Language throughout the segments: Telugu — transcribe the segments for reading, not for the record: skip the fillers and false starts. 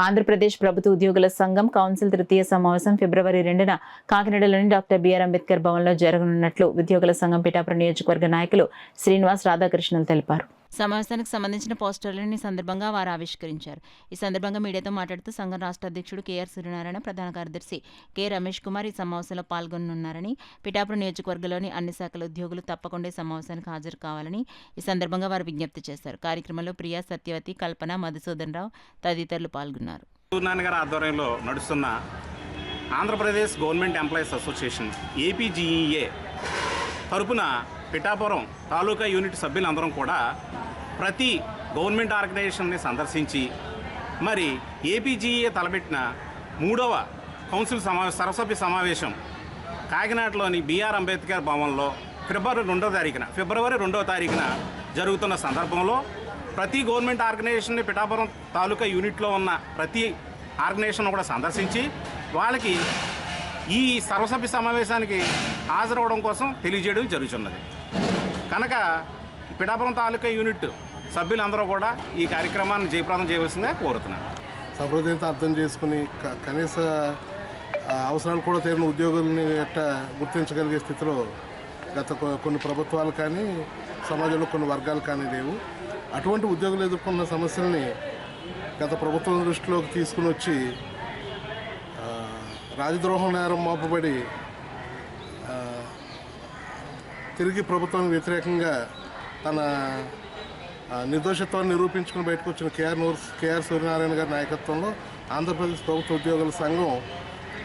ఆంధ్రప్రదేశ్ ప్రభుత్వ ఉద్యోగుల సంఘం కౌన్సిల్ తృతీయ సమావేశం ఫిబ్రవరి 2న కాకినాడలోని డాక్టర్ బిఆర్ అంబేద్కర్ భవన్లో జరగనున్నట్లు ఉద్యోగుల సంఘం పిఠాపురం నియోజకవర్గ నాయకులు శ్రీనివాస్ రాధాకృష్ణలు తెలిపారు. సమావేశానికి సంబంధించిన పోస్టర్లను ఈ సందర్భంగా వారు ఆవిష్కరించారు. ఈ సందర్భంగా మీడియాతో మాట్లాడుతూ సంఘం రాష్ట్ర అధ్యక్షుడు కెఆర్ సూర్యనారాయణ, ప్రధాన కార్యదర్శి కె రమేష్ కుమార్ ఈ సమావేశంలో పాల్గొనున్నారని, పిఠాపురం నియోజకవర్గంలోని అన్ని శాఖల ఉద్యోగులు తప్పకుండా ఈ సమావేశానికి హాజరు కావాలని ఈ సందర్భంగా వారు విజ్ఞప్తి చేశారు. కార్యక్రమంలో ప్రియా, సత్యవతి, కల్పన, మధుసూదన్ రావు తదితరులు పాల్గొన్నారు. సూర్యనారాయణ ఆధ్వర్యంలో నడుస్తున్న Andhra Pradesh government employees association APGEA తరపున పిఠాపురం తాలూకా యూనిట్ సభ్యులందరం కూడా ప్రతి గవర్నమెంట్ ఆర్గనైజేషన్ని సందర్శించి మరి ఏపీజీఏ తలపెట్టిన 3వ కౌన్సిల్ సర్వసభ్య సమావేశం కాకినాడలోని బిఆర్ అంబేద్కర్ భవన్లో ఫిబ్రవరి 2వ తారీఖున జరుగుతున్న సందర్భంలో ప్రతి గవర్నమెంట్ ఆర్గనైజేషన్ని పిఠాపురం తాలూకా యూనిట్లో ఉన్న ప్రతి ఆర్గనైజేషన్ కూడా సందర్శించి వాళ్ళకి ఈ సర్వసభ్య సమావేశానికి హాజరవడం కోసం తెలియజేయడం జరుగుతున్నది. కనుక పిఠాపురం తాలూకా యూనిట్ సభ్యులందరూ కూడా ఈ కార్యక్రమాన్ని జయప్రదం చేయవలసిందిగా కోరుతున్నారు. సహృదయత అర్థం చేసుకుని కనీస అవసరాలు కూడా తీరిన ఉద్యోగుల్ని గుర్తించగలిగే స్థితిలో గత కొన్ని ప్రభుత్వాలు కానీ సమాజంలో కొన్ని వర్గాలు కానీ లేవు. అటువంటి ఉద్యోగులు ఎదుర్కొన్న సమస్యల్ని గత ప్రభుత్వం దృష్టిలోకి తీసుకుని వచ్చి రాజద్రోహం నేరం మోపబడి తిరిగి ప్రభుత్వానికి వ్యతిరేకంగా తన నిర్దోషత్వాన్ని నిరూపించుకుని బయటకు వచ్చిన కెఆర్ సూర్యనారాయణ గారి నాయకత్వంలో ఆంధ్రప్రదేశ్ ప్రభుత్వ ఉద్యోగుల సంఘం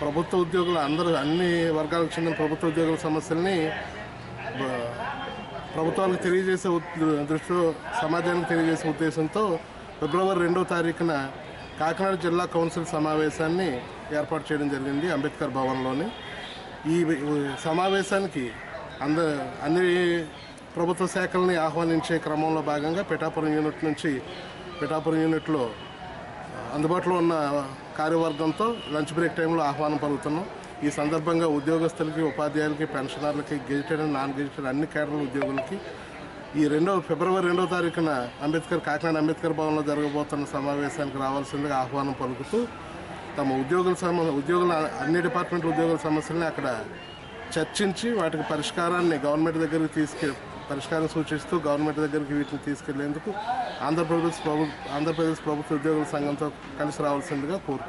ప్రభుత్వ ఉద్యోగుల అన్ని వర్గాలకు చెందిన ప్రభుత్వ ఉద్యోగుల సమస్యల్ని ప్రభుత్వానికి తెలియజేసే దృష్టిలో సమాజానికి తెలియజేసే ఉద్దేశంతో ఫిబ్రవరి 2వ తారీఖున కాకినాడ జిల్లా కౌన్సిల్ సమావేశాన్ని ఏర్పాటు చేయడం జరిగింది అంబేద్కర్ భవన్లోని. ఈ సమావేశానికి అన్ని ప్రభుత్వ శాఖల్ని ఆహ్వానించే క్రమంలో భాగంగా పిఠాపురం యూనిట్లో అందుబాటులో ఉన్న కార్యవర్గంతో లంచ్ బ్రేక్ టైంలో ఆహ్వానం పలుకుతున్నాం. ఈ సందర్భంగా ఉద్యోగస్తులకి, ఉపాధ్యాయులకి, పెన్షనర్లకి, గెజిటెడ్ అండ్ నాన్ గెజిటెడ్ అన్ని కేడర్ల ఉద్యోగులకి ఈ ఫిబ్రవరి 2వ తారీఖున కాకినాడ అంబేద్కర్ భవన్లో జరగబోతున్న సమావేశానికి రావాల్సిందిగా ఆహ్వానం పలుకుతూ తమ ఉద్యోగుల అన్ని డిపార్ట్మెంట్ ఉద్యోగుల సమస్యల్ని అక్కడ చర్చించి వాటికి పరిష్కారం సూచిస్తూ గవర్నమెంట్ దగ్గరికి వీటిని తీసుకెళ్లేందుకు ఆంధ్రప్రదేశ్ ప్రభుత్వ ఉద్యోగుల సంఘంతో కలిసి రావాల్సిందిగా కోరుతున్నాను.